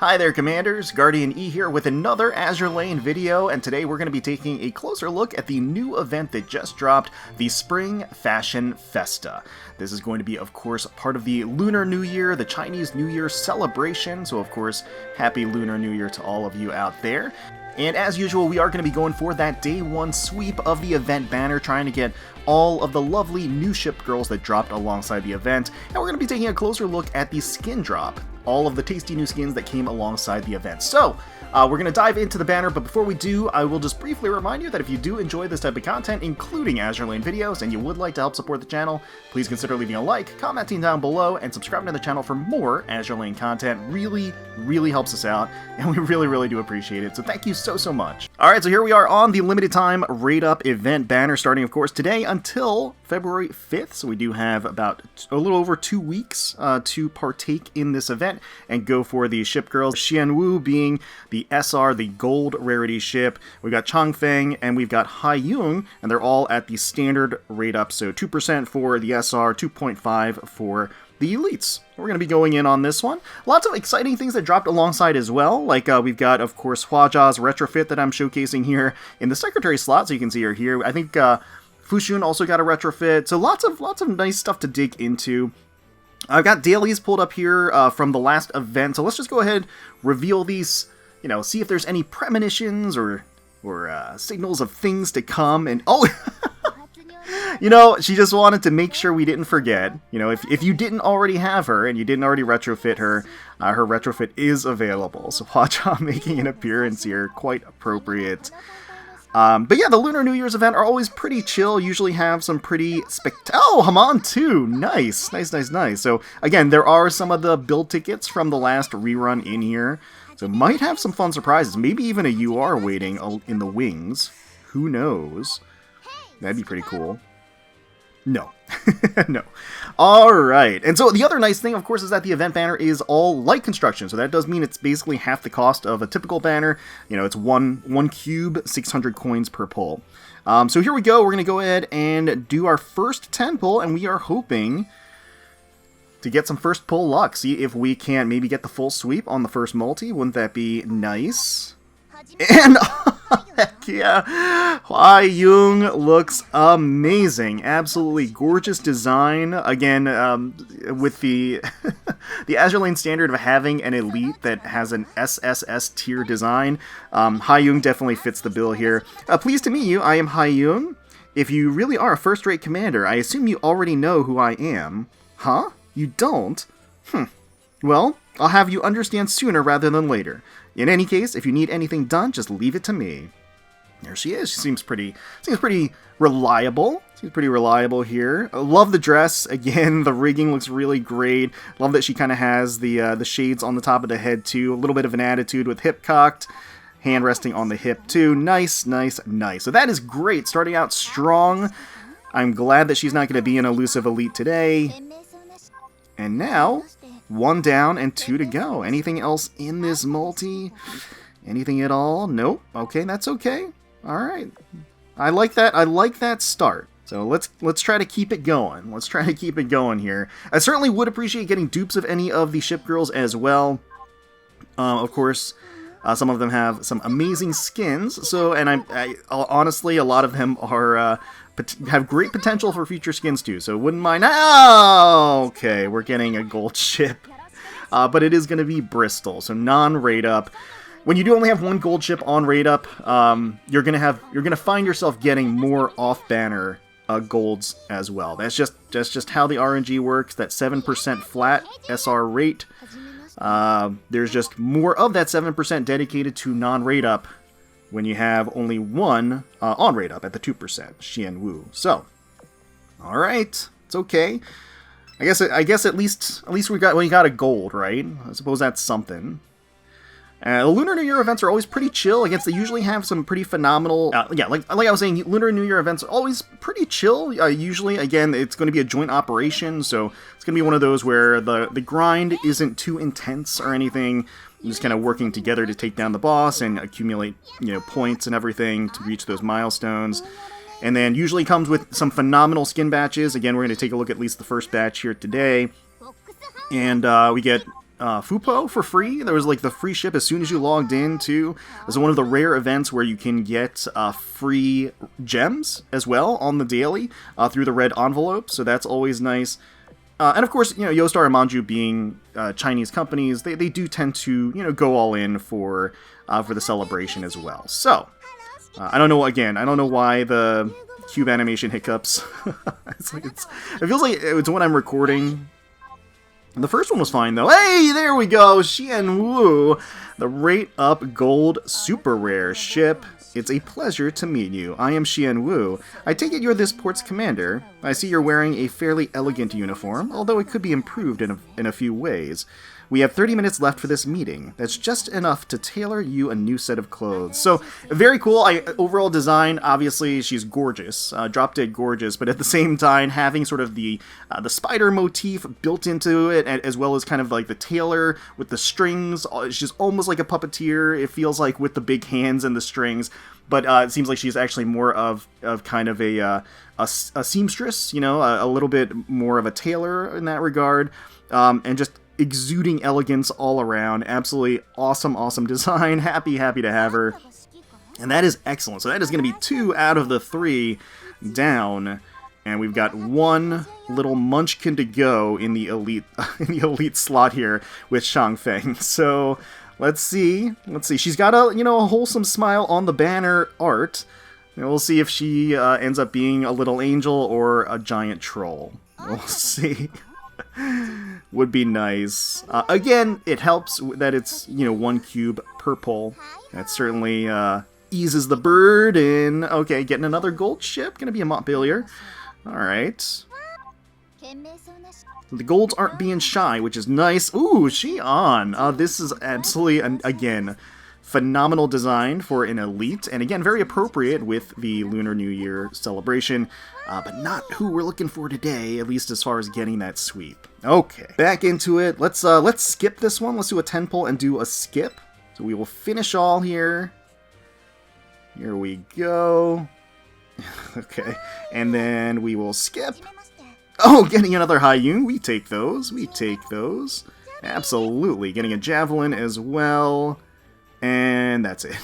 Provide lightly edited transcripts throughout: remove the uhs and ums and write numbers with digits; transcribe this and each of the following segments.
Hi there, Commanders! GuardianE here with another Azur Lane video, and today we're going to be taking a closer look at the new event that just dropped, the Spring Fashion Festa. This is going to be, of course, part of the Lunar New Year, the Chinese New Year celebration, so of course, Happy Lunar New Year to all of you out there. And as usual, we are going to be going for that day one sweep of the event banner, trying to get all of the lovely new ship girls that dropped alongside the event, and we're going to be taking a closer look at the skin drop, all of the tasty new skins that came alongside the event. So, we're going to dive into the banner, but before we do, I will just briefly remind you that if you do enjoy this type of content, including Azur Lane videos, and you would like to help support the channel, please consider leaving a like, commenting down below, and subscribing to the channel for more Azur Lane content. Really helps us out, and we really do appreciate it, so thank you so much. Alright, so here we are on the limited time Raid Up event banner, starting of course today until February 5th, so we do have about a little over 2 weeks to partake in this event and go for the ship girls. Chien Wu being the SR, the gold rarity ship. We've got Chang Feng and we've got Haiyun, and they're all at the standard rate up, so 2% for the SR, 2.5 for the elites. We're going to be going in on this one. Lots of exciting things that dropped alongside as well, like we've got, of course, Huajia's retrofit that I'm showcasing here in the secretary slot, so you can see her here. I think Fushun also got a retrofit, so lots of nice stuff to dig into. I've got dailies pulled up here from the last event, so let's just go ahead, reveal these, you know, see if there's any premonitions or signals of things to come, and oh! You know, she just wanted to make sure we didn't forget. You know, if you didn't already have her and you didn't already retrofit her, her retrofit is available. So Huajia making an appearance here, quite appropriate. But yeah, the Lunar New Year's event are always pretty chill, usually have some pretty oh, Haman too! Nice. So again, there are some of the build tickets from the last rerun in here, so might have some fun surprises, maybe even a UR waiting in the wings. Who knows? That'd be pretty cool. No. No. Alright, and so the other nice thing, of course, is that the event banner is all light construction, so that does mean it's basically half the cost of a typical banner. You know, it's one cube, 600 coins per pull. So here we go, we're going to go ahead and do our first 10 pull, and we are hoping to get some first pull luck. See if we can maybe get the full sweep on the first multi. Wouldn't that be nice? And heck yeah, Haiyun looks amazing. Absolutely gorgeous design. Again, with the the Azur Lane standard of having an elite that has an SSS tier design, Haiyun definitely fits the bill here. Pleased to meet you. I am Haiyun. If you really are a first-rate commander, I assume you already know who I am. Huh? You don't? Well, I'll have you understand sooner rather than later. In any case, if you need anything done, just leave it to me. There she is. She seems pretty reliable. Seems pretty reliable here. I love the dress. Again, the rigging looks really great. Love that she kind of has the shades on the top of the head too. A little bit of an attitude with hip cocked, hand resting on the hip too. Nice. So that is great. Starting out strong. I'm glad that she's not going to be an elusive elite today. And now, 1 down and 2 to go. Anything else in this multi? Anything at all? Nope. Okay, that's okay. Alright. I like that start. So let's try to keep it going. Let's try to keep it going here. I certainly would appreciate getting dupes of any of the ship girls as well. Of course, some of them have some amazing skins. So, and I honestly, a lot of them are have great potential for future skins too, so wouldn't mind. Oh, okay, we're getting a gold ship, but it is going to be Bristol, so non-raid up. When you do only have one gold ship on raid up, you're gonna find yourself getting more off-banner golds as well. That's just how the RNG works. That 7% flat SR rate. There's just more of that 7% dedicated to non-raid up when you have only one on rate up at the 2%, Chien Wu. So, all right, it's okay. I guess at least we got a gold, right? I suppose that's something. The Lunar New Year events are always pretty chill. I guess they usually have some pretty phenomenal... yeah, like I was saying, Lunar New Year events are always pretty chill. Usually, again, it's going to be a joint operation, so it's going to be one of those where the grind isn't too intense or anything. You're just kind of working together to take down the boss and accumulate, you know, points and everything to reach those milestones. And then usually comes with some phenomenal skin batches. Again, we're going to take a look at least the first batch here today. And we get Fupo for free. There was like the free ship as soon as you logged in too. This is one of the rare events where you can get free gems as well on the daily through the red envelope, so that's always nice. And of course, you know, Yostar and Manjuu being Chinese companies, they do tend to, you know, go all in for the celebration as well. So, I don't know, again, I don't know why the cube animation hiccups. It feels like it's when I'm recording. The first one was fine, though. Hey, there we go! Chien Wu, the Rate Up Gold Super Rare ship. It's a pleasure to meet you. I am Chien Wu. I take it you're this port's commander. I see you're wearing a fairly elegant uniform, although it could be improved in a few ways. We have 30 minutes left for this meeting. That's just enough to tailor you a new set of clothes. So, very cool. Overall design, obviously, she's gorgeous. Drop dead gorgeous, but at the same time, having sort of the spider motif built into it, as well as kind of like the tailor with the strings. She's almost like a puppeteer, it feels like, with the big hands and the strings. But it seems like she's actually more of kind of a seamstress, you know, a little bit more of a tailor in that regard. And just exuding elegance all around. Absolutely awesome design. Happy to have her. And that is excellent. So that is going to be 2 out of the 3 down. And we've got one little munchkin to go in the elite slot here with Chang Feng. So let's see. She's got a wholesome smile on the banner art. And we'll see if she ends up being a little angel or a giant troll. We'll see. Would be nice. Again, it helps that it's, you know, 1 cube per pull. That certainly eases the burden. Okay, getting another gold ship. Gonna be a Montpellier. Alright. The golds aren't being shy, which is nice. Ooh, Xi'an. This is absolutely, again, phenomenal design for an elite, and again, very appropriate with the Lunar New Year celebration, but not who we're looking for today, at least as far as getting that sweep. Okay, back into it. Let's skip this one. Let's do a 10 pull and do a skip. So we will finish all here. Here we go. Okay, and then we will skip. Oh, getting another Haiyun. We take those. Absolutely. Getting a Javelin as well. And that's it.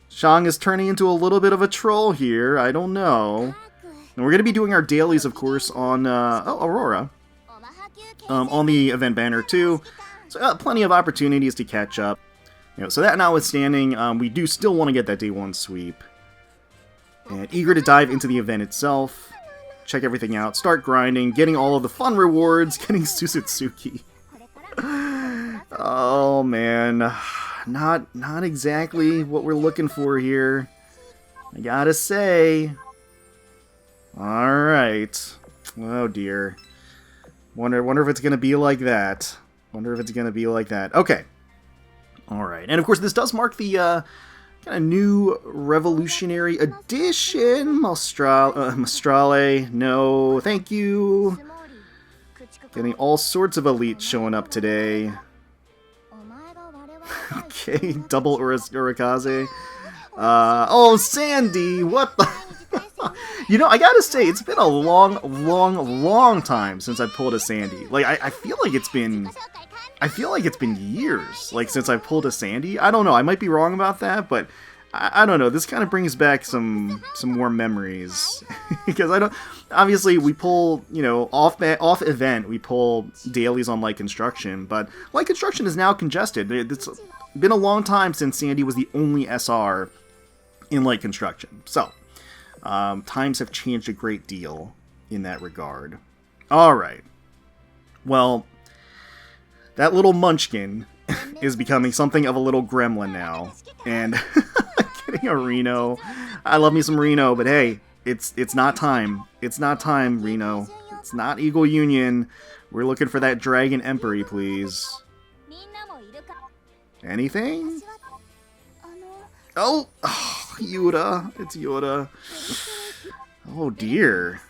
Shang is turning into a little bit of a troll here. I don't know. And we're going to be doing our dailies, of course, on Aurora. On the event banner, too. So plenty of opportunities to catch up. You know, so that notwithstanding, we do still want to get that day 1 sweep. And eager to dive into the event itself. Check everything out. Start grinding. Getting all of the fun rewards. Getting Susutsuki. Oh man, not exactly what we're looking for here, I gotta say. Alright. Oh dear. Wonder if it's gonna be like that. Okay. Alright, and of course this does mark the kind of new revolutionary edition. Mastrale, no, thank you. Getting all sorts of elites showing up today. Okay, double Urikaze. Oh, Sandy, what the... You know, I gotta say, it's been a long time since I pulled a Sandy. Like, I feel like it's been... years, like, since I pulled a Sandy. I don't know, I might be wrong about that, but... I don't know, this kind of brings back some more memories. Because I don't... Obviously, we pull, you know, off event, we pull dailies on Light Construction, but Light Construction is now congested. It's been a long time since Sandy was the only SR in Light Construction. So, times have changed a great deal in that regard. Alright. Well, that little munchkin is becoming something of a little gremlin now. And getting a Reno. I love me some Reno, but hey, it's not time. It's not time, Reno. It's not Eagle Union. We're looking for that Dragon Empery, please. Anything? Oh, Yoda. It's Yoda. Oh dear.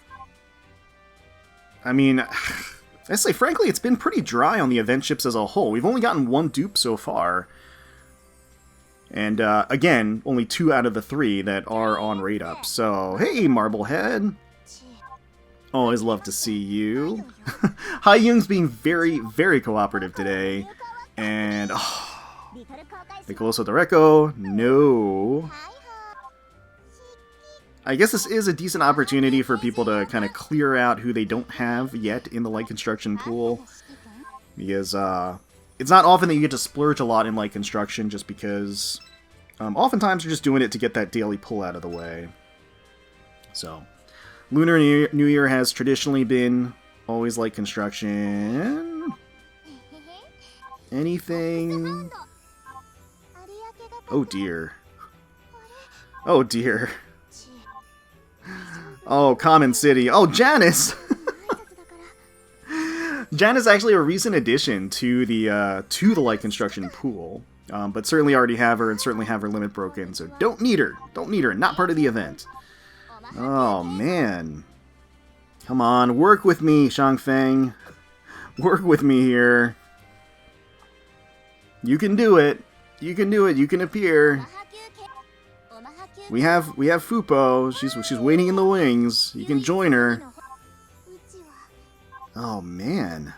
I mean, I say frankly, it's been pretty dry on the event ships as a whole. We've only gotten 1 dupe so far. And, again, only 2 out of the 3 that are on rate up. So, hey, Marblehead. Always love to see you. Hai Yung's being very, very cooperative today. And, oh, Nicoloso Direco, no. I guess this is a decent opportunity for people to kind of clear out who they don't have yet in the light construction pool. Because, it's not often that you get to splurge a lot in light construction just because oftentimes you're just doing it to get that daily pull out of the way. So, Lunar New Year has traditionally been always light construction. Anything? Oh dear. Oh dear. Oh, Common City. Oh, Janice! Janice is actually a recent addition to the light construction pool, but certainly already have her and certainly have her limit broken. So don't need her. Don't need her. Not part of the event. Oh man, come on, work with me, Chang Feng. Work with me here. You can do it. You can do it. You can appear. We have Fupo. She's waiting in the wings. You can join her. Oh, man.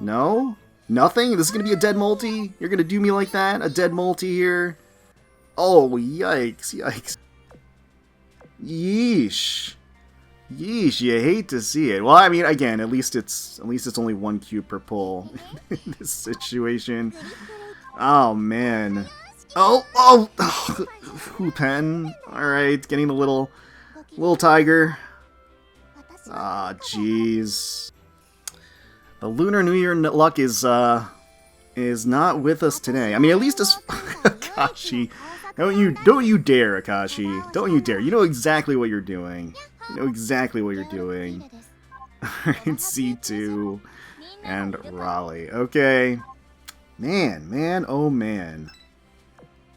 No? Nothing? This is going to be a dead multi? You're going to do me like that? A dead multi here? Oh, yikes. Yikes. Yeesh. Yeesh, you hate to see it. Well, I mean, again, at least it's only 1 cube per pull in this situation. Oh, man. Oh! Pen. Alright, getting the little tiger. Ah, jeez. The Lunar New Year luck is not with us today. I mean, at least as Akashi. Don't you dare, Akashi. Don't you dare. You know exactly what you're doing. You know exactly what you're doing. Alright, C2 and Raleigh. Okay. Man, oh man.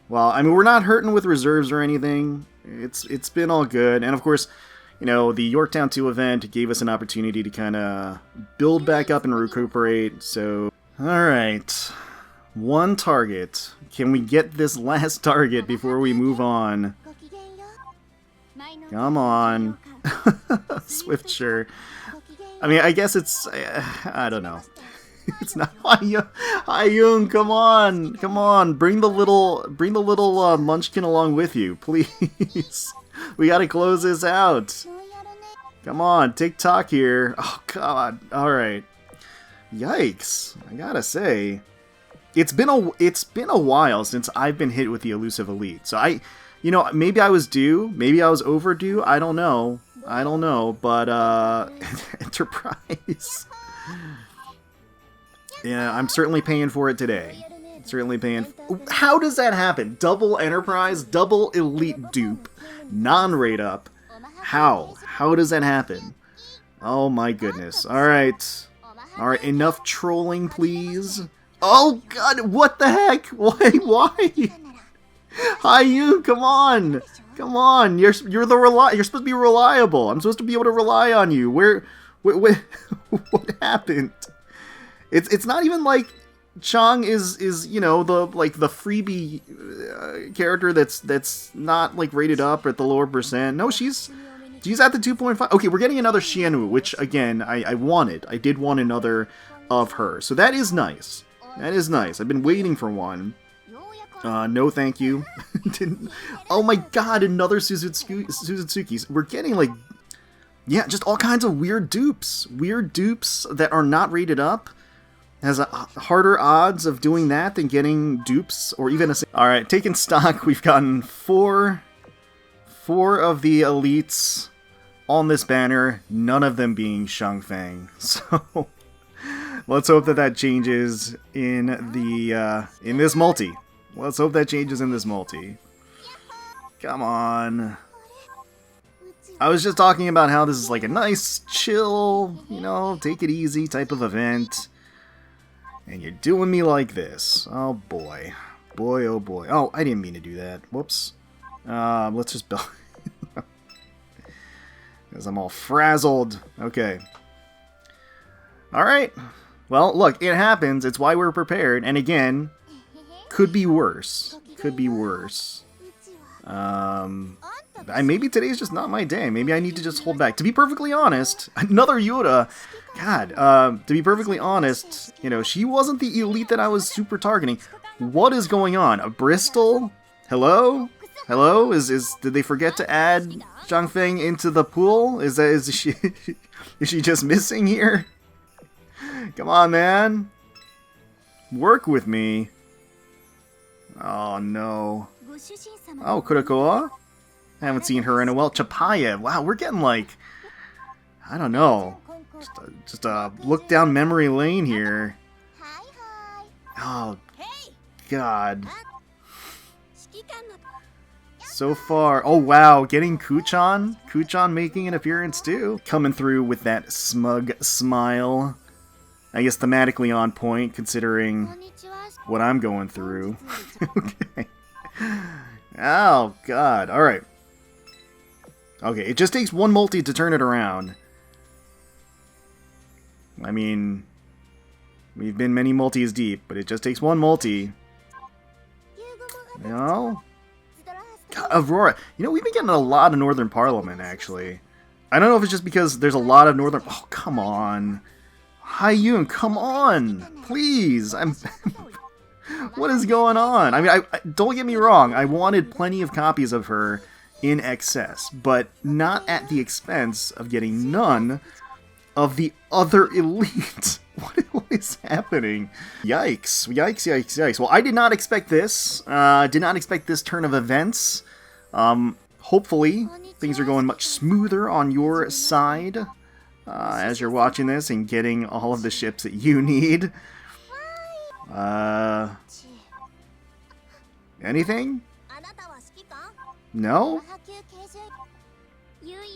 Well, I mean, we're not hurting with reserves or anything. It's been all good. And of course, you know, the Yorktown 2 event gave us an opportunity to kind of build back up and recuperate, so... Alright. 1 target. Can we get this last target before we move on? Come on. Swiftsure. I mean, I guess it's... I don't know. It's not Hai-Yung, come on. Come on. Bring the little munchkin along with you, please. We gotta close this out. Come on, TikTok here. Oh god. Alright. Yikes. I gotta say. It's been a while since I've been hit with the elusive elite. So you know, maybe I was due, maybe I was overdue, I don't know. But Enterprise. Yeah, I'm certainly paying for it today. Certainly paying. How does that happen? Double Enterprise, double Elite dupe, non-rate up. How? How does that happen? Oh my goodness. Alright. Alright, enough trolling, please. Oh god, what the heck? Why? Hai-Yung, come on! Come on! You're supposed to be reliable. I'm supposed to be able to rely on you. What happened? It's not even like Chang is you know, the freebie character that's not like rated up at the lower percent. No, she's at the 2.5. Okay, we're getting another Chien Wu, which again I wanted. I did want another of her, so that is nice. That is nice. I've been waiting for one. No, thank you. Oh my god, another Suzutsuki. We're getting like, yeah, just all kinds of weird dupes that are not rated up. Has a harder odds of doing that than getting dupes or even a... Alright, taking stock, we've gotten four of the elites on this banner, none of them being Chang Feng. So, let's hope that changes in the, in this multi. Let's hope that changes in this multi. Come on. I was just talking about how this is like a nice, chill, you know, take it easy type of event. And you're doing me like this. Oh boy. Boy, oh boy. Oh, I didn't mean to do that. Whoops. Let's just build... Because I'm all frazzled. Okay. Alright. Well, look, it happens. It's why we're prepared. And again, could be worse. Could be worse. maybe today's just not my day. Maybe I need to just hold back. To be perfectly honest, another Yoda. God, to be perfectly honest, you know, she wasn't the elite that I was super targeting. What is going on? A Bristol? Hello? Hello? Did they forget to add Chang Feng into the pool? Is she is she just missing here? Come on, man. Work with me. Oh no. Oh, Kurokoa? I haven't seen her in a while. Chapaya. Wow, we're getting like, I don't know. Just a look down memory lane here. Oh, God. So far. Oh, wow. Getting Kuchan. Kuchan making an appearance, too. Coming through with that smug smile. I guess thematically on point, considering what I'm going through. Okay. Oh, God. Alright. Okay, it just takes one multi to turn it around. I mean, we've been many multis deep, but it just takes one multi. You know? God, Aurora. You know, we've been getting a lot of Northern Parliament, actually. I don't know if it's just because there's a lot of Northern... Oh, come on. Haiyun, come on. Please. What is going on? I mean, don't get me wrong. I wanted plenty of copies of her in excess, but not at the expense of getting none of the other elite. What is happening? Yikes. Yikes, yikes, yikes. Well, I did not expect this. Did not expect this turn of events. Hopefully, things are going much smoother on your side as you're watching this and getting all of the ships that you need. Anything? No?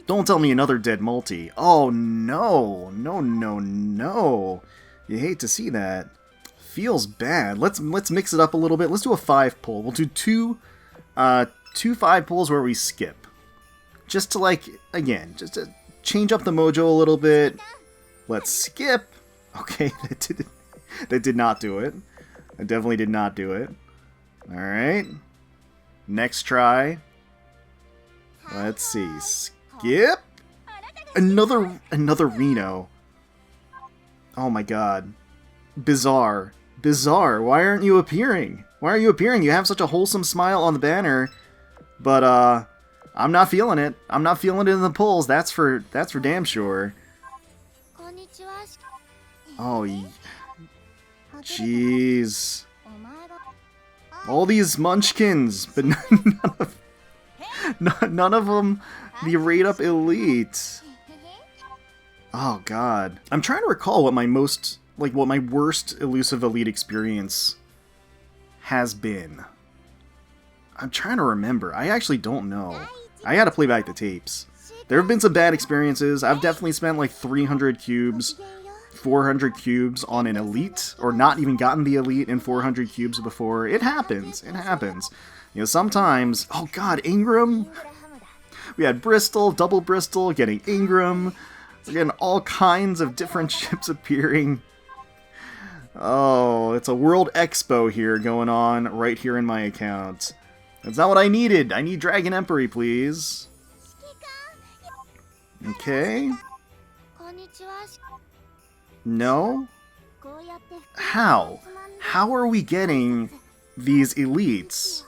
Don't tell me another dead multi. Oh no. No, no, no. You hate to see that. Feels bad. Let's mix it up a little bit. Let's do a 5 pull. We'll do two 5 pulls where we skip. Just to, like, again, just to change up the mojo a little bit. Let's skip. Okay, that did not do it. I definitely did not do it. Alright. Next try. Let's see. Skip. Another Reno. Oh my god. Bizarre. Bizarre. Why aren't you appearing? Why aren't you appearing? You have such a wholesome smile on the banner. But I'm not feeling it. I'm not feeling it in the pulls. That's for damn sure. Oh, jeez. All these munchkins, but none of them the rate up elite. Oh god. I'm trying to recall what my worst elusive elite experience has been. I'm trying to remember. I actually don't know. I gotta play back the tapes. There have been some bad experiences. I've definitely spent like 300 cubes, 400 cubes on an elite, or not even gotten the elite in 400 cubes before. It happens. It happens. You know, sometimes... Oh god, Ingram? We had Bristol, double Bristol, getting Ingram. We're getting all kinds of different ships appearing. Oh, it's a World Expo here going on right here in my account. That's not what I needed. I need Dragon Empery, please. Okay. No? How? How are we getting these elites?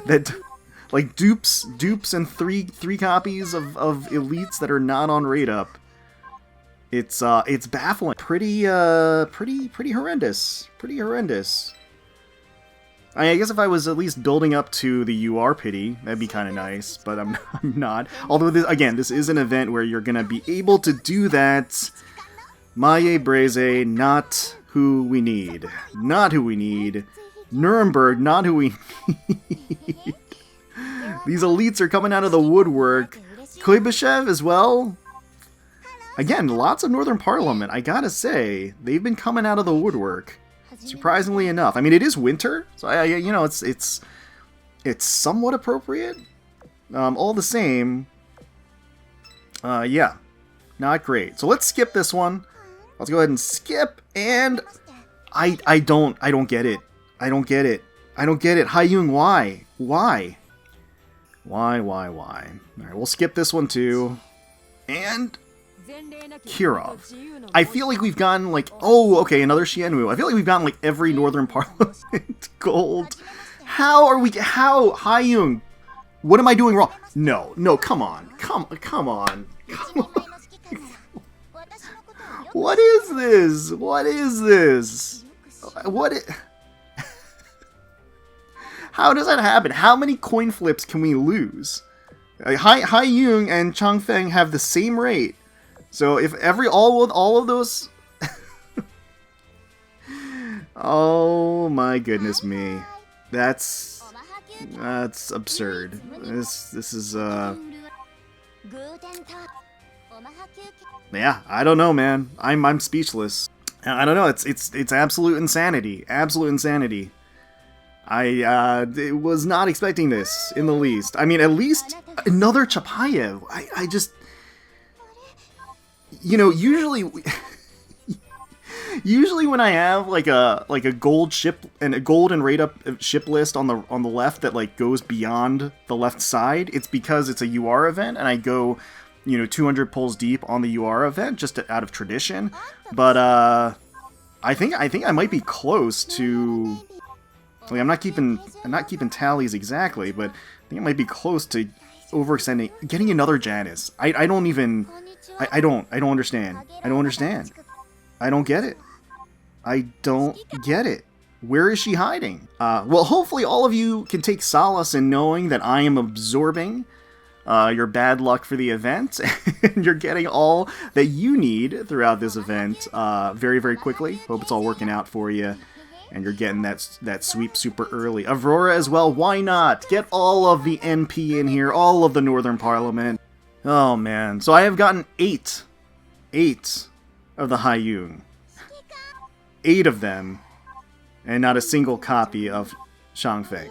That, like, dupes and three copies of elites that are not on rate up. It's baffling. Pretty horrendous. Pretty horrendous. I guess if I was at least building up to the UR pity, that'd be kind of nice, but I'm not. Although, this is an event where you're going to be able to do that. Maye Breze, not who we need. Not who we need. Nuremberg, not who we need. These elites are coming out of the woodwork. Kuibyshev as well. Again, lots of Northern Parliament, I gotta say. They've been coming out of the woodwork. Surprisingly enough. I mean, it is winter, so you know, it's somewhat appropriate. All the same, yeah, not great. So let's skip this one. Let's go ahead and skip. And I don't get it. I don't get it. I don't get it. Haiyun, why? Why? Why? Alright, we'll skip this one too. And Kirov. I feel like we've gotten like, oh, okay, another Chien Wu. I feel like we've gotten like every Northern Parliament gold. How are we, how, Hyung? What am I doing wrong? No, come on. Come on. What is this? How does that happen? How many coin flips can we lose? Hyung and Chang Feng have the same rate. So if all of those oh my goodness me. That's absurd. This is yeah, I don't know, man. I'm speechless. I don't know. It's absolute insanity. Absolute insanity. I was not expecting this in the least. I mean, at least another Chapayev. I just, you know, usually when I have like a gold ship and a gold and rate up ship list on the left that like goes beyond the left side, it's because it's a UR event and I go, you know, 200 pulls deep on the UR event just out of tradition. But I think I might be close to. Like, I'm not keeping tallies exactly, but I think I might be close to overextending, getting another Janice. I don't understand. I don't get it. I don't get it. Where is she hiding? Well, hopefully all of you can take solace in knowing that I am absorbing your bad luck for the event, and you're getting all that you need throughout this event very, very quickly. Hope it's all working out for you. And you're getting that sweep super early. Aurora as well, why not? Get all of the NP in here, all of the Northern Parliament. Oh man, so I have gotten 8 of the Hyung. 8 of them, and not a single copy of Chang Feng.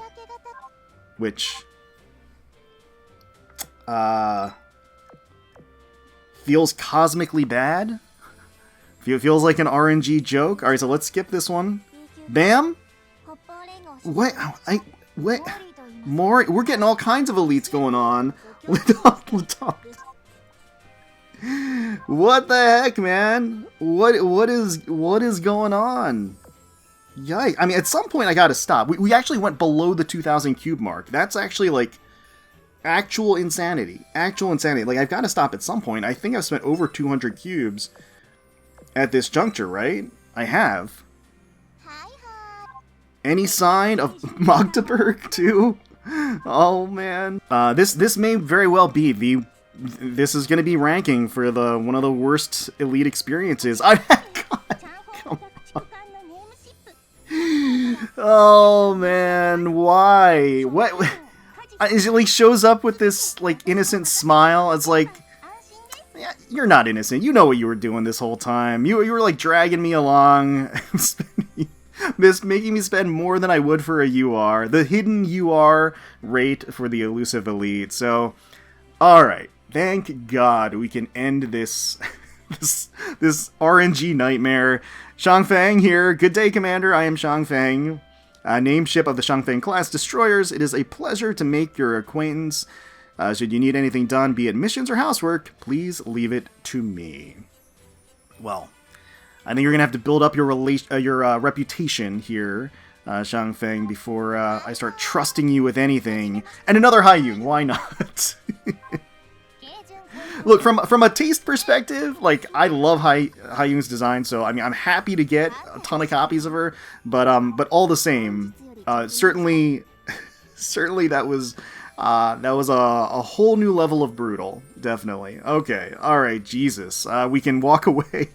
Which, feels cosmically bad. Feels like an RNG joke. Alright, so let's skip this one. Bam! What? What? More? We're getting all kinds of elites going on. What the heck, man? What is going on? Yikes! I mean, at some point I gotta stop. We actually went below the 2,000 cube mark. That's actually like actual insanity. Actual insanity. Like, I've got to stop at some point. I think I've spent over 200 cubes at this juncture, right? I have. Any sign of Magdeburg too? Oh man. This may very well be this is gonna be ranking for one of the worst elite experiences I've had. Come on. Oh man, why? What? It like shows up with this like innocent smile. It's like, yeah, you're not innocent. You know what you were doing this whole time. You were like dragging me along. Making me spend more than I would for a UR. The hidden UR rate for the elusive elite. So, alright. Thank God we can end this this RNG nightmare. Chang Feng here. Good day, Commander. I am Chang Feng. Named ship of the Chang Feng class destroyers. It is a pleasure to make your acquaintance. Should you need anything done, be it missions or housework, please leave it to me. Well, I think you're gonna have to build up your reputation here, Chang Feng, before I start trusting you with anything. And another Hyung, why not? Look, from a taste perspective, like, I love Hyung's design, so I mean, I'm happy to get a ton of copies of her. But all the same, certainly that was a whole new level of brutal, definitely. Okay, all right, Jesus, we can walk away.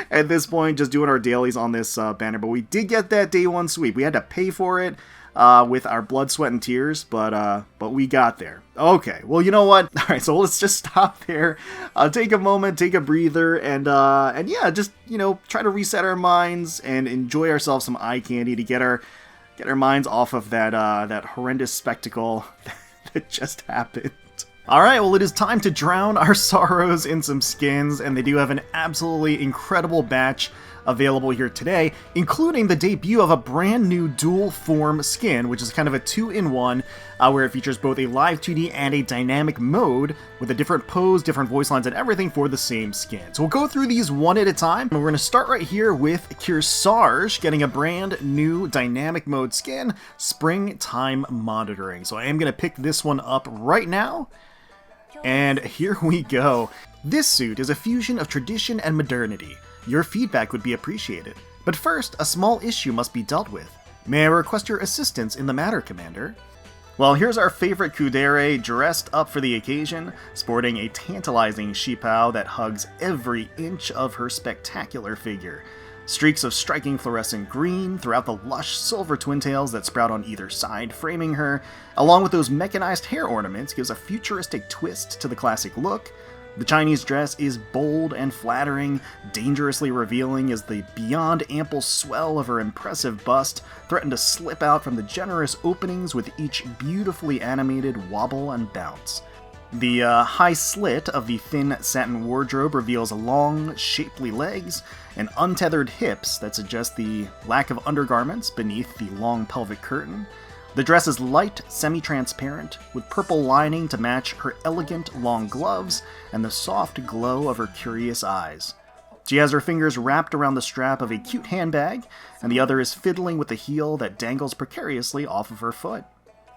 At this point, just doing our dailies on this banner, but we did get that day 1 sweep. We had to pay for it with our blood, sweat, and tears, but we got there. Okay, well, you know what? All right, so let's just stop there. Take a moment, take a breather, and yeah, just, you know, try to reset our minds and enjoy ourselves some eye candy to get our minds off of that horrendous spectacle that just happened. Alright, well it is time to drown our sorrows in some skins, and they do have an absolutely incredible batch available here today, including the debut of a brand new dual form skin, which is kind of a 2-in-1, where it features both a live 2D and a dynamic mode, with a different pose, different voice lines, and everything for the same skin. So we'll go through these one at a time, and we're going to start right here with Kearsarge getting a brand new dynamic mode skin, Springtime Monitoring. So I am going to pick this one up right now, and here we go. This suit is a fusion of tradition and modernity. Your feedback would be appreciated. But first, a small issue must be dealt with. May I request your assistance in the matter, Commander? Well, here's our favorite Kudere dressed up for the occasion, sporting a tantalizing shipao that hugs every inch of her spectacular figure. Streaks of striking fluorescent green throughout the lush silver twintails that sprout on either side, framing her, along with those mechanized hair ornaments, gives a futuristic twist to the classic look. The Chinese dress is bold and flattering, dangerously revealing as the beyond ample swell of her impressive bust threatened to slip out from the generous openings with each beautifully animated wobble and bounce. The high slit of the thin satin wardrobe reveals long, shapely legs and untethered hips that suggest the lack of undergarments beneath the long pelvic curtain. The dress is light, semi-transparent, with purple lining to match her elegant long gloves and the soft glow of her curious eyes. She has her fingers wrapped around the strap of a cute handbag, and the other is fiddling with the heel that dangles precariously off of her foot.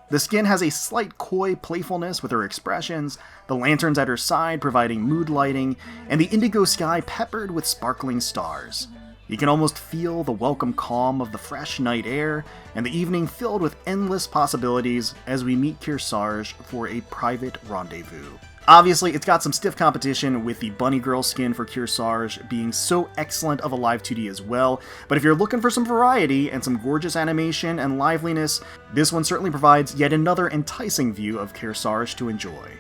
The skin has a slight coy playfulness with her expressions, the lanterns at her side providing mood lighting, and the indigo sky peppered with sparkling stars. You can almost feel the welcome calm of the fresh night air, and the evening filled with endless possibilities as we meet Kearsarge for a private rendezvous. Obviously, it's got some stiff competition with the Bunny Girl skin for Kearsarge being so excellent of a live 2D as well, but if you're looking for some variety and some gorgeous animation and liveliness, this one certainly provides yet another enticing view of Kearsarge to enjoy.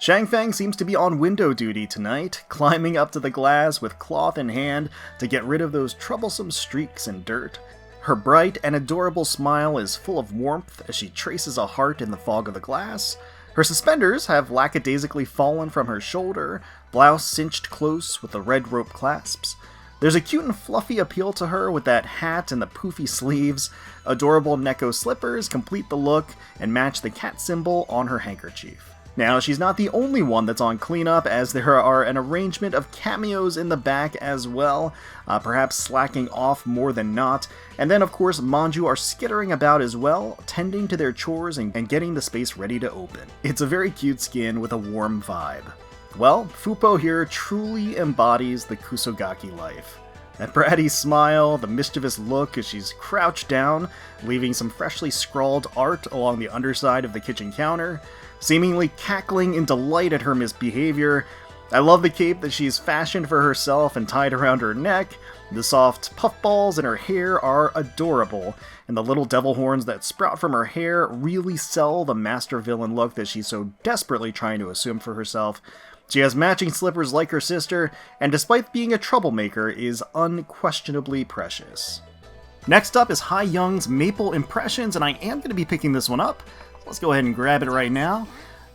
Chang Feng seems to be on window duty tonight, climbing up to the glass with cloth in hand to get rid of those troublesome streaks and dirt. Her bright and adorable smile is full of warmth as she traces a heart in the fog of the glass. Her suspenders have lackadaisically fallen from her shoulder, blouse cinched close with the red rope clasps. There's a cute and fluffy appeal to her with that hat and the poofy sleeves. Adorable Neko slippers complete the look and match the cat symbol on her handkerchief. Now, she's not the only one that's on cleanup, as there are an arrangement of cameos in the back as well, perhaps slacking off more than not. And then, of course, Manjuu are skittering about as well, tending to their chores and getting the space ready to open. It's a very cute skin with a warm vibe. Well, Fupo here truly embodies the Kusogaki life. That bratty smile, the mischievous look as she's crouched down, leaving some freshly scrawled art along the underside of the kitchen counter, seemingly cackling in delight at her misbehavior. I love the cape that she's fashioned for herself and tied around her neck. The soft puffballs in her hair are adorable, and the little devil horns that sprout from her hair really sell the master villain look that she's so desperately trying to assume for herself. She has matching slippers like her sister, and despite being a troublemaker, is unquestionably precious. Next up is Hai Young's Maple Impressions, and I am going to be picking this one up. Let's go ahead and grab it right now.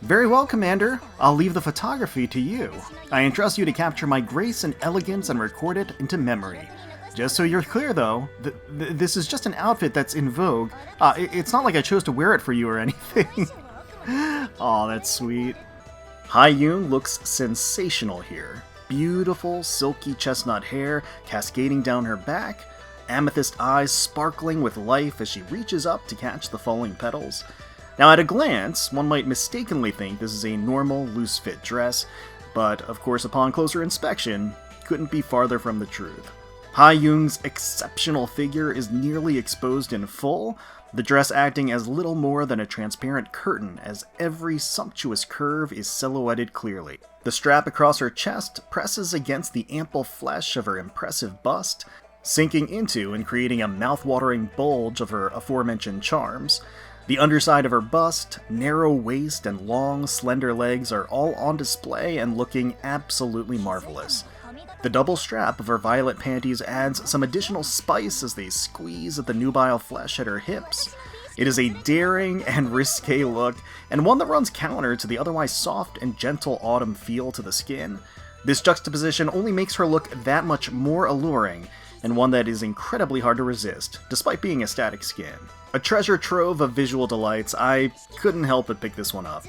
Very well, Commander. I'll leave the photography to you. I entrust you to capture my grace and elegance and record it into memory. Just so you're clear, though, this is just an outfit that's in vogue. It's not like I chose to wear it for you or anything. Aw, that's sweet. Hai Young looks sensational here. Beautiful, silky chestnut hair cascading down her back, amethyst eyes sparkling with life as she reaches up to catch the falling petals. Now, at a glance, one might mistakenly think this is a normal, loose-fit dress, but, of course, upon closer inspection, couldn't be farther from the truth. Hai Young's exceptional figure is nearly exposed in full, the dress acting as little more than a transparent curtain as every sumptuous curve is silhouetted clearly. The strap across her chest presses against the ample flesh of her impressive bust, sinking into and creating a mouth-watering bulge of her aforementioned charms. The underside of her bust, narrow waist, and long, slender legs are all on display and looking absolutely marvelous. The double strap of her violet panties adds some additional spice as they squeeze at the nubile flesh at her hips. It is a daring and risque look, and one that runs counter to the otherwise soft and gentle autumn feel to the skin. This juxtaposition only makes her look that much more alluring, and one that is incredibly hard to resist, despite being a static skin. A treasure trove of visual delights, I couldn't help but pick this one up.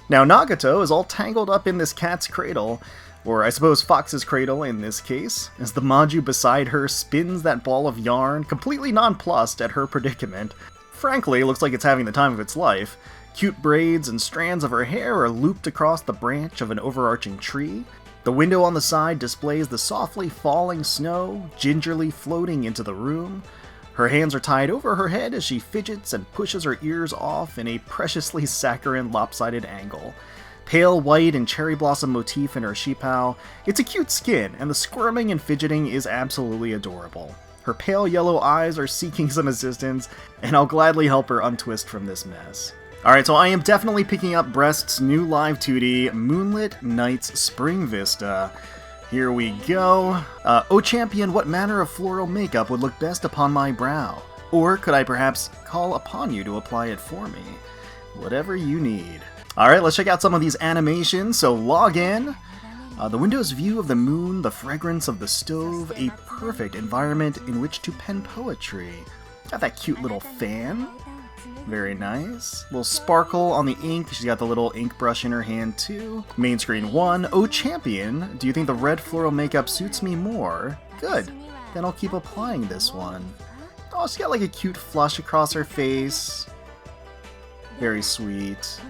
Now Nagato is all tangled up in this cat's cradle, or I suppose fox's cradle in this case, as the Manjuu beside her spins that ball of yarn, completely nonplussed at her predicament. Frankly, it looks like it's having the time of its life. Cute braids and strands of her hair are looped across the branch of an overarching tree. The window on the side displays the softly falling snow, gingerly floating into the room. Her hands are tied over her head as she fidgets and pushes her ears off in a preciously saccharine lopsided angle. Pale white and cherry blossom motif in her shipao. It's a cute skin, and the squirming and fidgeting is absolutely adorable. Her pale yellow eyes are seeking some assistance, and I'll gladly help her untwist from this mess. Alright, so I am definitely picking up Brest's new live 2D Moonlit Nights Spring Vista. Here we go. Oh champion, what manner of floral makeup would look best upon my brow? Or could I perhaps call upon you to apply it for me? Whatever you need. Alright, let's check out some of these animations. So log in. The window's view of the moon, the fragrance of the stove, a perfect environment in which to pen poetry. Got that cute little fan. Very nice. Little sparkle on the ink. She's got the little ink brush in her hand too. Main screen 1. Oh champion, do you think the red floral makeup suits me more? Good. Then I'll keep applying this one. Oh, she's got like a cute flush across her face. Very sweet.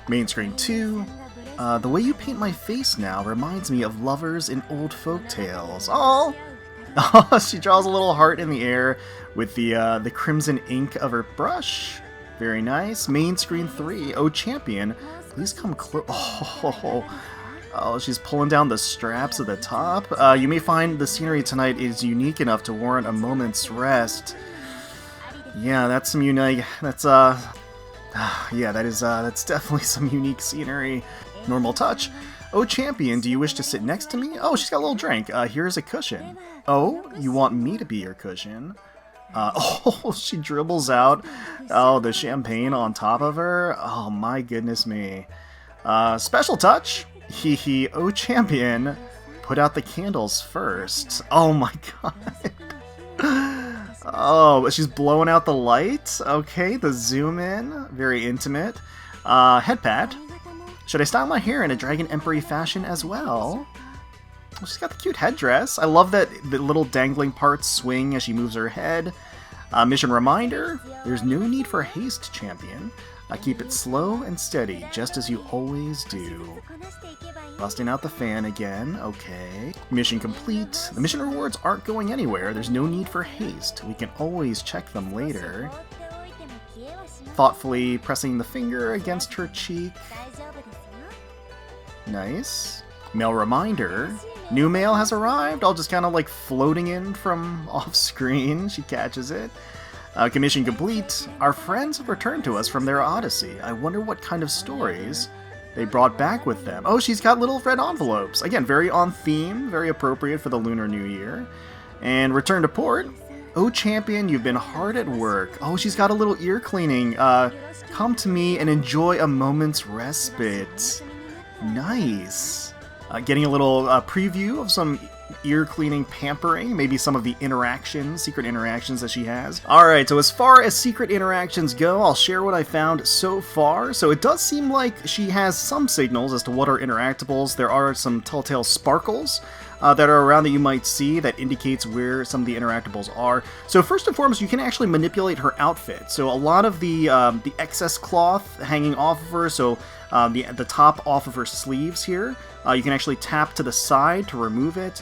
Main screen 2. The way you paint my face now reminds me of lovers in old folk tales. Oh! Oh, she draws a little heart in the air with the crimson ink of her brush. Very nice. Main screen 3. Oh champion, please come close. Oh, she's pulling down the straps at the top. You may find the scenery tonight is unique enough to warrant a moment's rest. Yeah, that's some unique. That's yeah, that's definitely some unique scenery. Normal touch. Oh champion, do you wish to sit next to me? Oh, she's got a little drink. Here's a cushion. Oh, you want me to be your cushion? Oh, she dribbles out, the champagne on top of her. Oh my goodness me. Special touch. Hee hee. Oh champion, put out the candles first. Oh my god. Oh, she's blowing out the light. Okay, the zoom in. Very intimate. Head pat. Should I style my hair in a Dragon Empery fashion as well? She's got the cute headdress. I love that the little dangling parts swing as she moves her head. Mission reminder, there's no need for haste, champion. I keep it slow and steady, just as you always do. Busting out the fan again, okay. Mission complete. The mission rewards aren't going anywhere. There's no need for haste. We can always check them later. Thoughtfully pressing the finger against her cheek. Nice. Mail reminder. New mail has arrived. All just kind of like floating in from off screen. She catches it. Commission complete. Our friends have returned to us from their odyssey. I wonder what kind of stories they brought back with them. Oh, she's got little red envelopes. Again, very on theme, very appropriate for the Lunar New Year. And return to port. Oh, champion, you've been hard at work. Oh, she's got a little ear cleaning. Come to me and enjoy a moment's respite. Nice. Getting a little preview of some ear cleaning pampering, maybe some of the interactions, secret interactions that she has. Alright, so as far as secret interactions go, I'll share what I found so far. So it does seem like she has some signals as to what are interactables. There are some telltale sparkles that are around that you might see that indicates where some of the interactables are. So first and foremost, you can actually manipulate her outfit. So a lot of the excess cloth hanging off of her, so the top off of her sleeves here, you can actually tap to the side to remove it.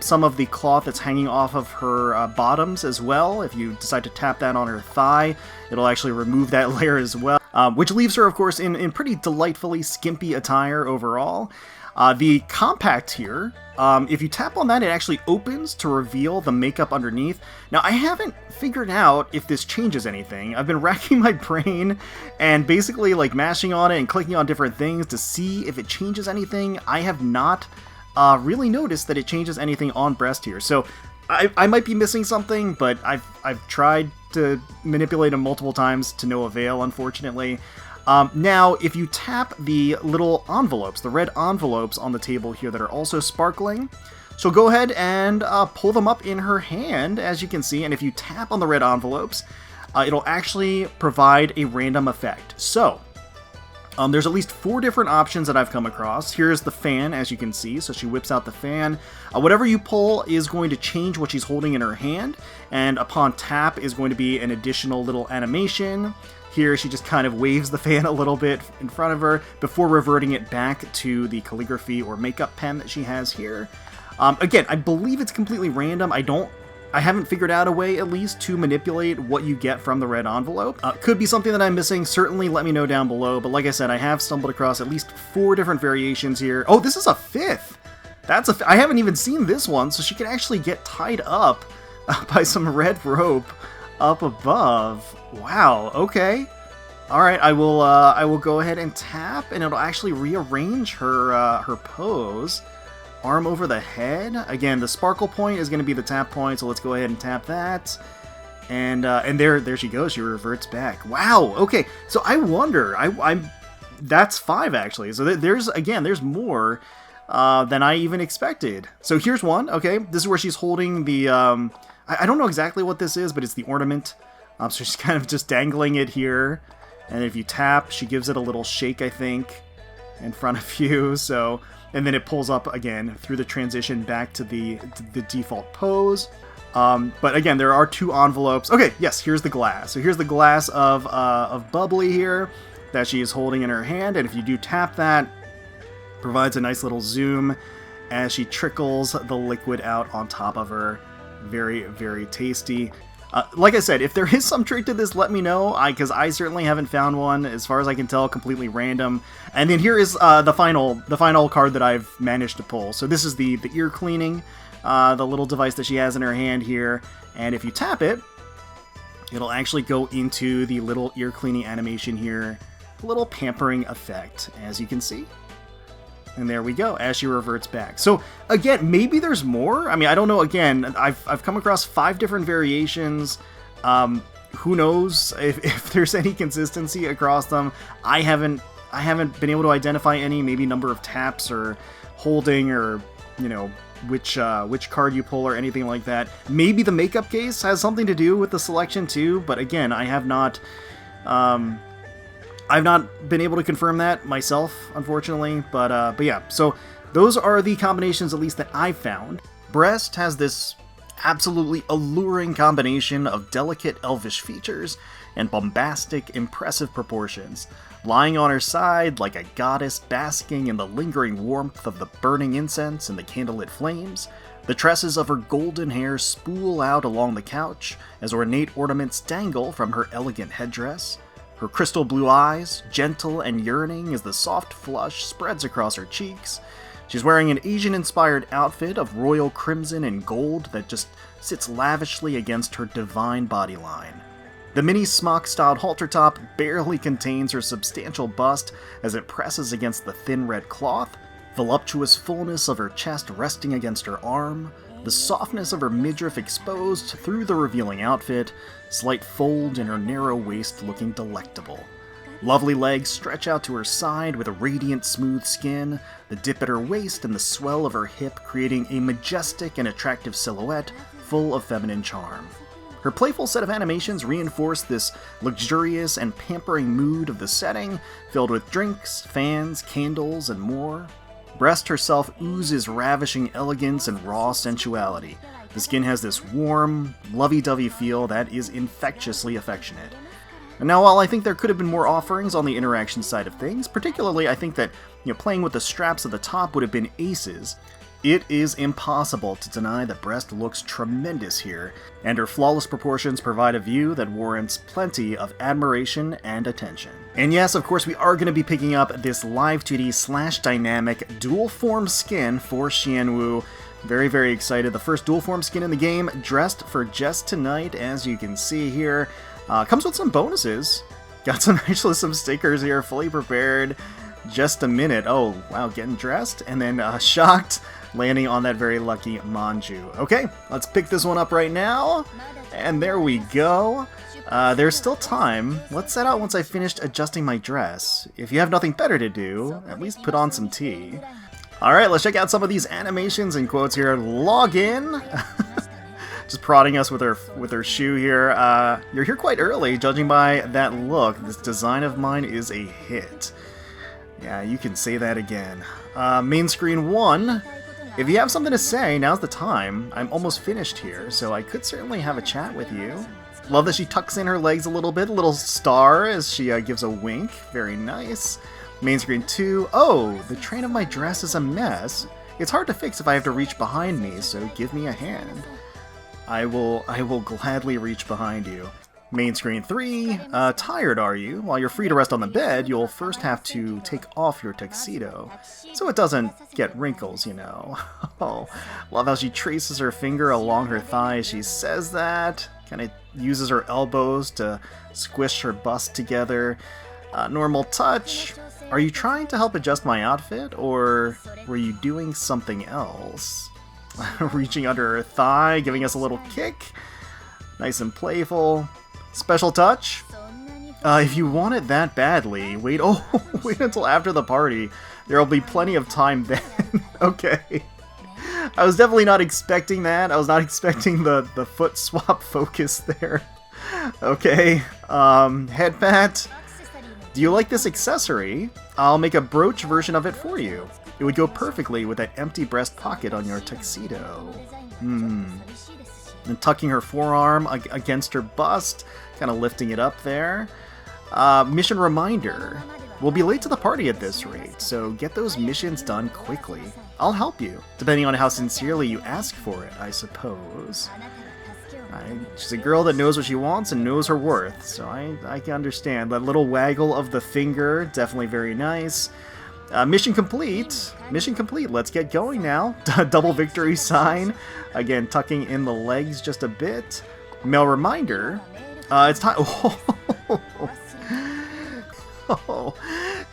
Some of the cloth that's hanging off of her bottoms as well, if you decide to tap that on her thigh, it'll actually remove that layer as well. Which leaves her, of course, in pretty delightfully skimpy attire overall. The compact here, if you tap on that, it actually opens to reveal the makeup underneath. Now, I haven't figured out if this changes anything. I've been racking my brain and basically like mashing on it and clicking on different things to see if it changes anything. I have not really noticed that it changes anything on Brest here. So I might be missing something, but I've tried to manipulate them multiple times to no avail, unfortunately. Now, if you tap the little envelopes, the red envelopes on the table here that are also sparkling, so go ahead and pull them up in her hand, as you can see, and if you tap on the red envelopes, it'll actually provide a random effect. So, there's at least 4 different options that I've come across. Here's the fan, as you can see, so she whips out the fan. Whatever you pull is going to change what she's holding in her hand, and upon tap is going to be an additional little animation. Here, she just kind of waves the fan a little bit in front of her before reverting it back to the calligraphy or makeup pen that she has here. Again, I believe it's completely random. I haven't figured out a way, at least, to manipulate what you get from the red envelope. Could be something that I'm missing. Certainly let me know down below. But like I said, I have stumbled across at least 4 different variations here. Oh, this is a 5th! I haven't even seen this one, so she can actually get tied up by some red rope up above. Wow, okay. Alright, I will go ahead and tap, and it'll actually rearrange her pose. Arm over the head. Again, the sparkle point is going to be the tap point, so let's go ahead and tap that. And there she goes. She reverts back. Wow. Okay. So I wonder. That's 5 actually. So there's more than I even expected. So here's one. Okay, this is where she's holding the. I don't know exactly what this is, but it's the ornament. So she's kind of just dangling it here, and if you tap, she gives it a little shake, I think, in front of you. So. And then it pulls up again through the transition back to the default pose. But again, there are 2 envelopes. Okay, yes, here's the glass. So here's the glass of bubbly here that she is holding in her hand. And if you do tap that, provides a nice little zoom as she trickles the liquid out on top of her. Very, very tasty. Like I said, if there is some trick to this, let me know, because I certainly haven't found one. As far as I can tell, completely random. And then here is the final card that I've managed to pull. So this is the ear cleaning, the little device that she has in her hand here. And if you tap it, it'll actually go into the little ear cleaning animation here, a little pampering effect, as you can see. And there we go, as she reverts back. So, again, maybe there's more? I mean, I don't know. Again, I've come across 5 different variations. Who knows if there's any consistency across them. I haven't been able to identify any, maybe number of taps or holding or, you know, which card you pull or anything like that. Maybe the makeup case has something to do with the selection too, but again, I have not... I've not been able to confirm that myself, unfortunately, but yeah, so those are the combinations, at least that I've found. Brest has this absolutely alluring combination of delicate elvish features and bombastic, impressive proportions. Lying on her side like a goddess basking in the lingering warmth of the burning incense and the candlelit flames, the tresses of her golden hair spool out along the couch as ornate ornaments dangle from her elegant headdress. Her crystal blue eyes, gentle and yearning as the soft flush spreads across her cheeks. She's wearing an Asian-inspired outfit of royal crimson and gold that just sits lavishly against her divine bodyline. The mini smock-styled halter top barely contains her substantial bust as it presses against the thin red cloth, voluptuous fullness of her chest resting against her arm, the softness of her midriff exposed through the revealing outfit, slight fold in her narrow waist looking delectable. Lovely legs stretch out to her side with a radiant smooth skin, the dip at her waist and the swell of her hip creating a majestic and attractive silhouette full of feminine charm. Her playful set of animations reinforce this luxurious and pampering mood of the setting, filled with drinks, fans, candles, and more. Brest herself oozes ravishing elegance and raw sensuality. The skin has this warm, lovey-dovey feel that is infectiously affectionate. And now, while I think there could have been more offerings on the interaction side of things, particularly I think that playing with the straps at the top would have been aces, it is impossible to deny that Brest looks tremendous here, and her flawless proportions provide a view that warrants plenty of admiration and attention. And yes, of course, we are going to be picking up this live 2D / dynamic dual form skin for Chien Wu. Very, very excited. The first dual form skin in the game, dressed for just tonight, as you can see here. Comes with some bonuses. Got actually some stickers here, fully prepared. Just a minute. Oh, wow, getting dressed. And then shocked, landing on that very lucky Manjuu. Okay, let's pick this one up right now. And there we go. There's still time. Let's set out once I finished adjusting my dress. If you have nothing better to do, at least put on some tea. Alright, let's check out some of these animations and quotes here. Log in! Just prodding us with her shoe here. You're here quite early, judging by that look. This design of mine is a hit. Yeah, you can say that again. Main screen 1. If you have something to say, now's the time. I'm almost finished here, so I could certainly have a chat with you. Love that she tucks in her legs a little star as she gives a wink. Very nice. Main screen 2. Oh, the train of my dress is a mess. It's hard to fix if I have to reach behind me, so give me a hand. I will gladly reach behind you. Main screen 3. Tired, are you? While you're free to rest on the bed, you'll first have to take off your tuxedo, so it doesn't get wrinkles, you know. Oh, love how she traces her finger along her thigh as she says that. Kind of uses her elbows to squish her bust together. Normal touch. Are you trying to help adjust my outfit, or were you doing something else? Reaching under her thigh, giving us a little kick. Nice and playful. Special touch. If you want it that badly, wait until after the party. There'll be plenty of time then. Okay. I was definitely not expecting that. I was not expecting the foot swap focus there. Okay. Head pat. Do you like this accessory? I'll make a brooch version of it for you. It would go perfectly with that empty breast pocket on your tuxedo. And tucking her forearm against her bust, kind of lifting it up there. Mission reminder. We'll be late to the party at this rate, so get those missions done quickly. I'll help you, depending on how sincerely you ask for it, I suppose. She's a girl that knows what she wants and knows her worth, so I can understand. That little waggle of the finger, definitely very nice. Mission complete. Mission complete. Let's get going now. Double victory sign. Again, tucking in the legs just a bit. Mail reminder. It's time. Oh,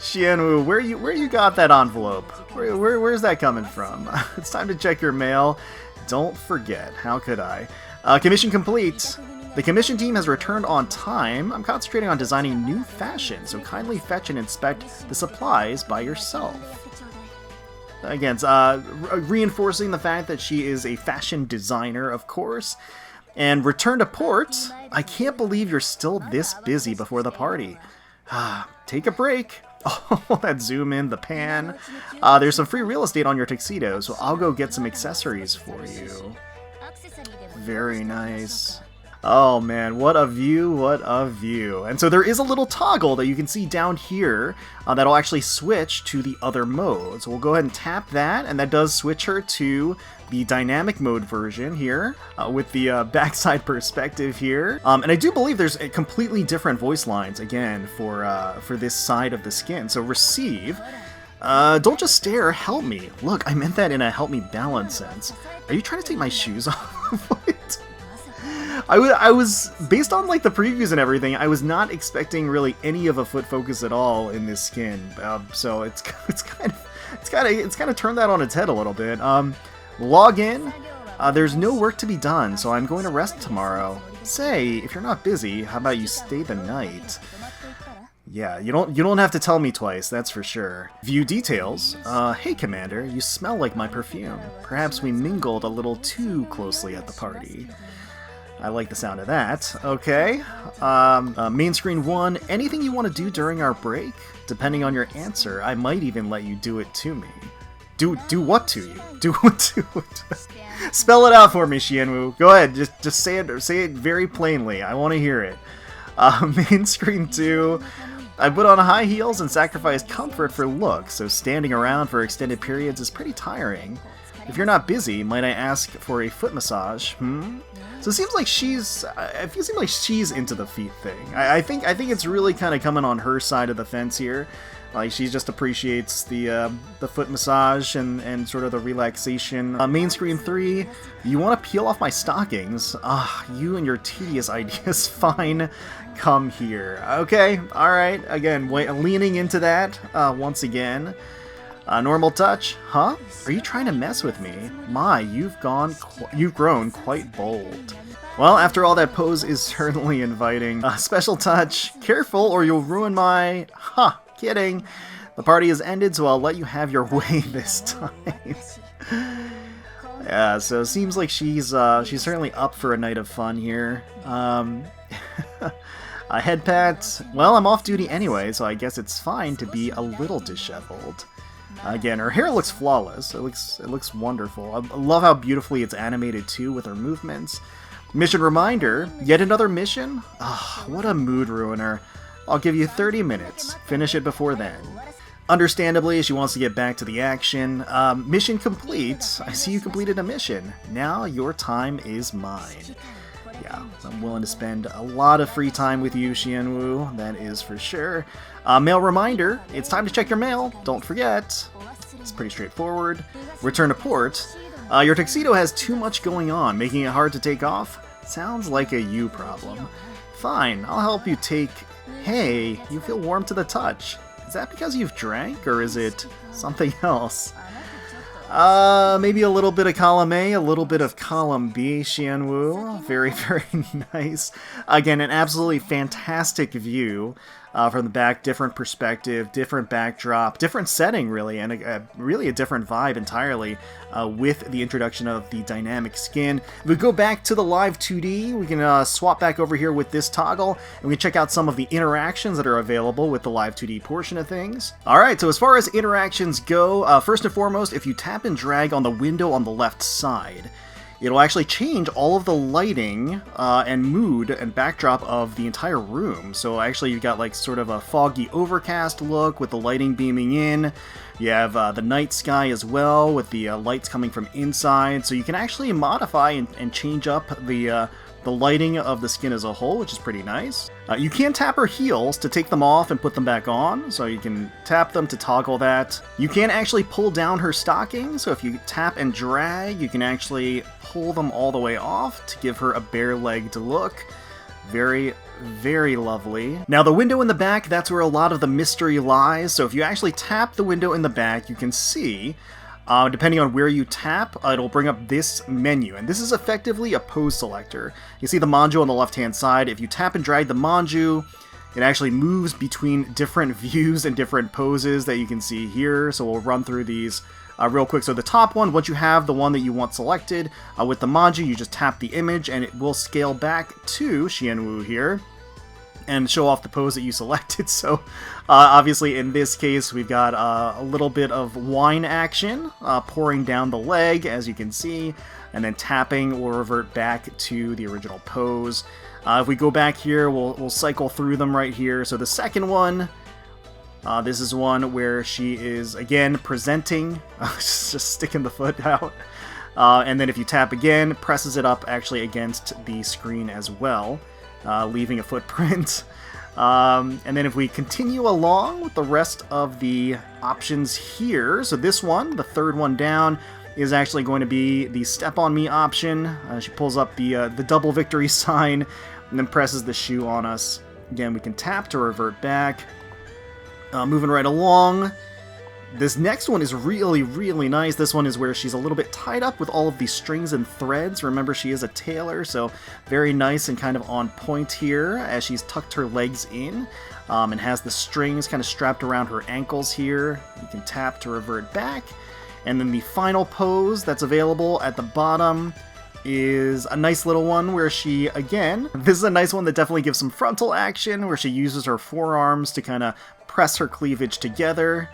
Chien Wu, where you got that envelope? Where's that coming from? It's time to check your mail. Don't forget. How could I? Commission complete. The commission team has returned on time. I'm concentrating on designing new fashion, so kindly fetch and inspect the supplies by yourself. Again, reinforcing the fact that she is a fashion designer, of course. And return to port. I can't believe you're still this busy before the party. Take a break. Oh, that zoom in, the pan. There's some free real estate on your tuxedo, so I'll go get some accessories for you. Very nice. Oh man, what a view, what a view. And so there is a little toggle that you can see down here that'll actually switch to the other mode. So we'll go ahead and tap that, and that does switch her to the dynamic mode version here with the backside perspective here. And I do believe there's a completely different voice lines, again, for this side of the skin. So receive. Don't just stare, help me. Look, I meant that in a help me balance sense. Are you trying to take my shoes off? What? I was, based on like the previews and everything, I was not expecting really any of a foot focus at all in this skin. So it's kind of turned that on its head a little bit. Log in. There's no work to be done, so I'm going to rest tomorrow. Say, if you're not busy, how about you stay the night? Yeah, you don't have to tell me twice, that's for sure. View details. Hey Commander, you smell like my perfume. Perhaps we mingled a little too closely at the party. I like the sound of that. Okay. Main screen 1. Anything you want to do during our break? Depending on your answer, I might even let you do it to me. Do what to you? Do what to it? Spell it out for me, Chien Wu. Go ahead, just say it very plainly. I want to hear it. Main screen 2. I put on high heels and sacrificed comfort for looks, so standing around for extended periods is pretty tiring. If you're not busy, might I ask for a foot massage? So it seems like it seems like she's into the feet thing. I think it's really kind of coming on her side of the fence here. Like she just appreciates the foot massage and sort of the relaxation. Main screen 3. You want to peel off my stockings? You and your tedious ideas. Fine, come here. Okay, all right. Again, leaning into that once again. Normal touch, huh? Are you trying to mess with me? My, you've grown quite bold. Well, after all, that pose is certainly inviting. Special touch, careful or you'll ruin my... kidding. The party has ended, so I'll let you have your way this time. Yeah, so it seems like she's certainly up for a night of fun here. A head pat. Well, I'm off duty anyway, so I guess it's fine to be a little disheveled. Again, her hair looks flawless. It looks wonderful. I love how beautifully it's animated too with her movements. Mission reminder, yet another mission? What a mood ruiner. I'll give you 30 minutes. Finish it before then. Understandably, she wants to get back to the action. Mission complete. I see you completed a mission. Now your time is mine. Yeah, I'm willing to spend a lot of free time with you, Chien Wu, that is for sure. Mail reminder, it's time to check your mail, don't forget. It's pretty straightforward. Return to port. Your tuxedo has too much going on, making it hard to take off? Sounds like a you problem. Fine, I'll help you take... Hey, you feel warm to the touch. Is that because you've drank, or is it something else? Maybe a little bit of column A, a little bit of column B, Chien Wu. Very, very nice. Again, an absolutely fantastic view from the back, different perspective, different backdrop, different setting, really, and really a different vibe entirely with the introduction of the dynamic skin. If we go back to the live 2D, we can swap back over here with this toggle, and we can check out some of the interactions that are available with the live 2D portion of things. Alright, so as far as interactions go, first and foremost, if you tap and drag on the window on the left side, it'll actually change all of the lighting and mood and backdrop of the entire room. So actually you've got like sort of a foggy overcast look with the lighting beaming in. You have the night sky as well with the lights coming from inside. So you can actually modify and change up the lighting of the skin as a whole, which is pretty nice. You can tap her heels to take them off and put them back on, so you can tap them to toggle that. You can actually pull down her stockings, so if you tap and drag, you can actually pull them all the way off to give her a bare-legged look. Very, very lovely. Now the window in the back, that's where a lot of the mystery lies, so if you actually tap the window in the back, you can see depending on where you tap, it'll bring up this menu, and this is effectively a pose selector. You see the Manjuu on the left-hand side. If you tap and drag the Manjuu, it actually moves between different views and different poses that you can see here, so we'll run through these real quick. So the top one, once you have the one that you want selected, with the Manjuu, you just tap the image, and it will scale back to Chien Wu here and show off the pose that you selected. So obviously in this case we've got a little bit of wine action pouring down the leg, as you can see, and then tapping will revert back to the original pose. If we go back here, we'll cycle through them right here. So the second one, this is one where she is again presenting, just sticking the foot out, and then if you tap again, presses it up actually against the screen as well, leaving a footprint. And then if we continue along with the rest of the options here, so this one, the third one down, is actually going to be the Step On Me option. She pulls up the double victory sign and then presses the shoe on us. Again, we can tap to revert back. Moving right along. This next one is really, really nice. This one is where she's a little bit tied up with all of these strings and threads. Remember, she is a tailor, so very nice and kind of on point here as she's tucked her legs in and has the strings kind of strapped around her ankles here. You can tap to revert back. And then the final pose that's available at the bottom is a nice little one where she, again, this is a nice one that definitely gives some frontal action where she uses her forearms to kind of press her cleavage together.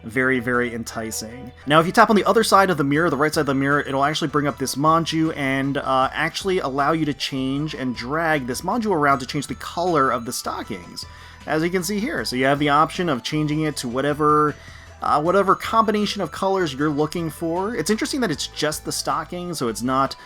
Very, very enticing. Now, if you tap on the other side of the mirror, the right side of the mirror, it'll actually bring up this Manjuu and actually allow you to change and drag this Manjuu around to change the color of the stockings, as you can see here. So you have the option of changing it to whatever combination of colors you're looking for. It's interesting that it's just the stocking, so it's not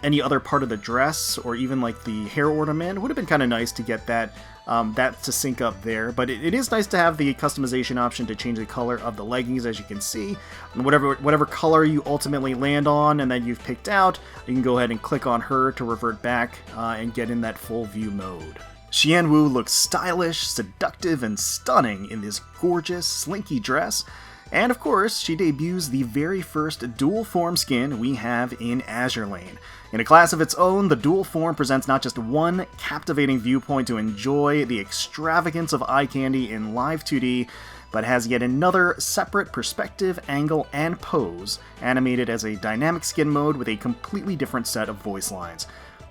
any other part of the dress or even like the hair ornament. It would have been kind of nice to get that to sync up there, but it is nice to have the customization option to change the color of the leggings, as you can see. And whatever color you ultimately land on and that you've picked out, you can go ahead and click on her to revert back and get in that full view mode. Chien Wu looks stylish, seductive, and stunning in this gorgeous, slinky dress, And of course, she debuts the very first dual form skin we have in Azur Lane. In a class of its own, the dual form presents not just one captivating viewpoint to enjoy the extravagance of eye candy in live 2D, but has yet another separate perspective, angle, and pose, animated as a dynamic skin mode with a completely different set of voice lines.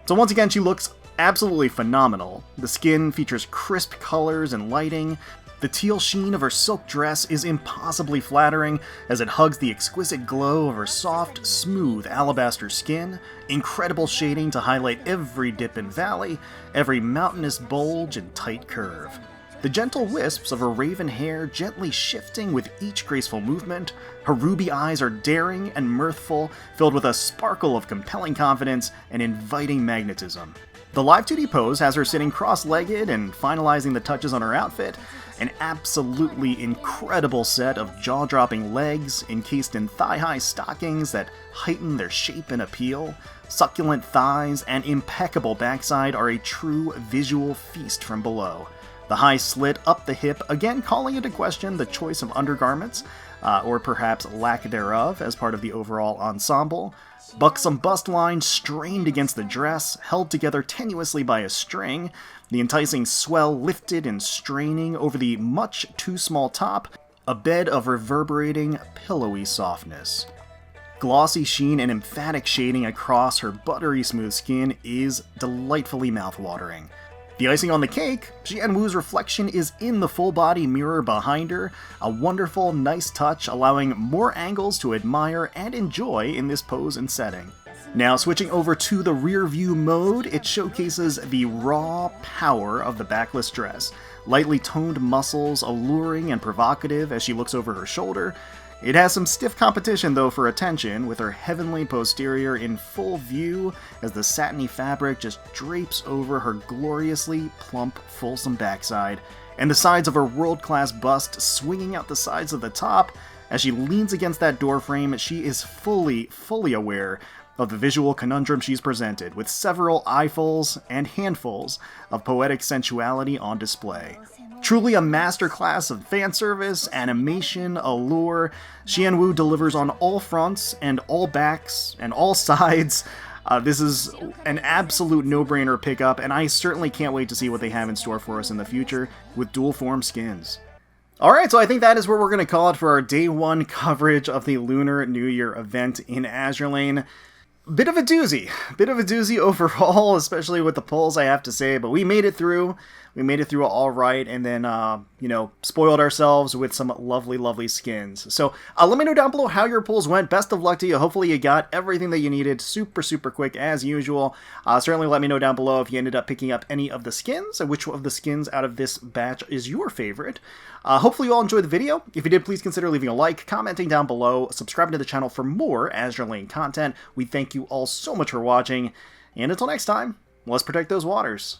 So once again, she looks absolutely phenomenal. The skin features crisp colors and lighting. The teal sheen of her silk dress is impossibly flattering as it hugs the exquisite glow of her soft, smooth alabaster skin, incredible shading to highlight every dip and valley, every mountainous bulge and tight curve. The gentle wisps of her raven hair gently shifting with each graceful movement, her ruby eyes are daring and mirthful, filled with a sparkle of compelling confidence and inviting magnetism. The live 2D pose has her sitting cross-legged and finalizing the touches on her outfit, an absolutely incredible set of jaw-dropping legs encased in thigh-high stockings that heighten their shape and appeal. Succulent thighs and impeccable backside are a true visual feast from below. The high slit up the hip, again calling into question the choice of undergarments, or perhaps lack thereof, as part of the overall ensemble. Buxom bust line strained against the dress, held together tenuously by a string, the enticing swell lifted and straining over the much too small top, a bed of reverberating, pillowy softness. Glossy sheen and emphatic shading across her buttery smooth skin is delightfully mouthwatering. The icing on the cake, Chien Wu's reflection is in the full-body mirror behind her, a wonderful, nice touch allowing more angles to admire and enjoy in this pose and setting. Now switching over to the rear view mode, it showcases the raw power of the backless dress, lightly toned muscles alluring and provocative as she looks over her shoulder. It has some stiff competition though for attention, with her heavenly posterior in full view as the satiny fabric just drapes over her gloriously plump, fulsome backside, and the sides of her world-class bust swinging out the sides of the top. As she leans against that doorframe, she is fully aware of the visual conundrum she's presented, with several eyefuls and handfuls of poetic sensuality on display. Truly a masterclass of fan service, animation, allure. Chien Wu delivers on all fronts and all backs and all sides. This is an absolute no-brainer pickup, and I certainly can't wait to see what they have in store for us in the future with dual form skins. Alright, so I think that is where we're going to call it for our day one coverage of the Lunar New Year event in Azur Lane. Bit of a doozy overall, especially with the polls, I have to say, but we made it through. We made it through all right, and then, spoiled ourselves with some lovely skins. So, let me know down below how your polls went. Best of luck to you. Hopefully you got everything that you needed super quick as usual. Certainly let me know down below if you ended up picking up any of the skins, and which of the skins out of this batch is your favorite. Hopefully you all enjoyed the video. If you did, please consider leaving a like, commenting down below, subscribing to the channel for more Azur Lane content. We thank you all so much for watching, and until next time, let's protect those waters.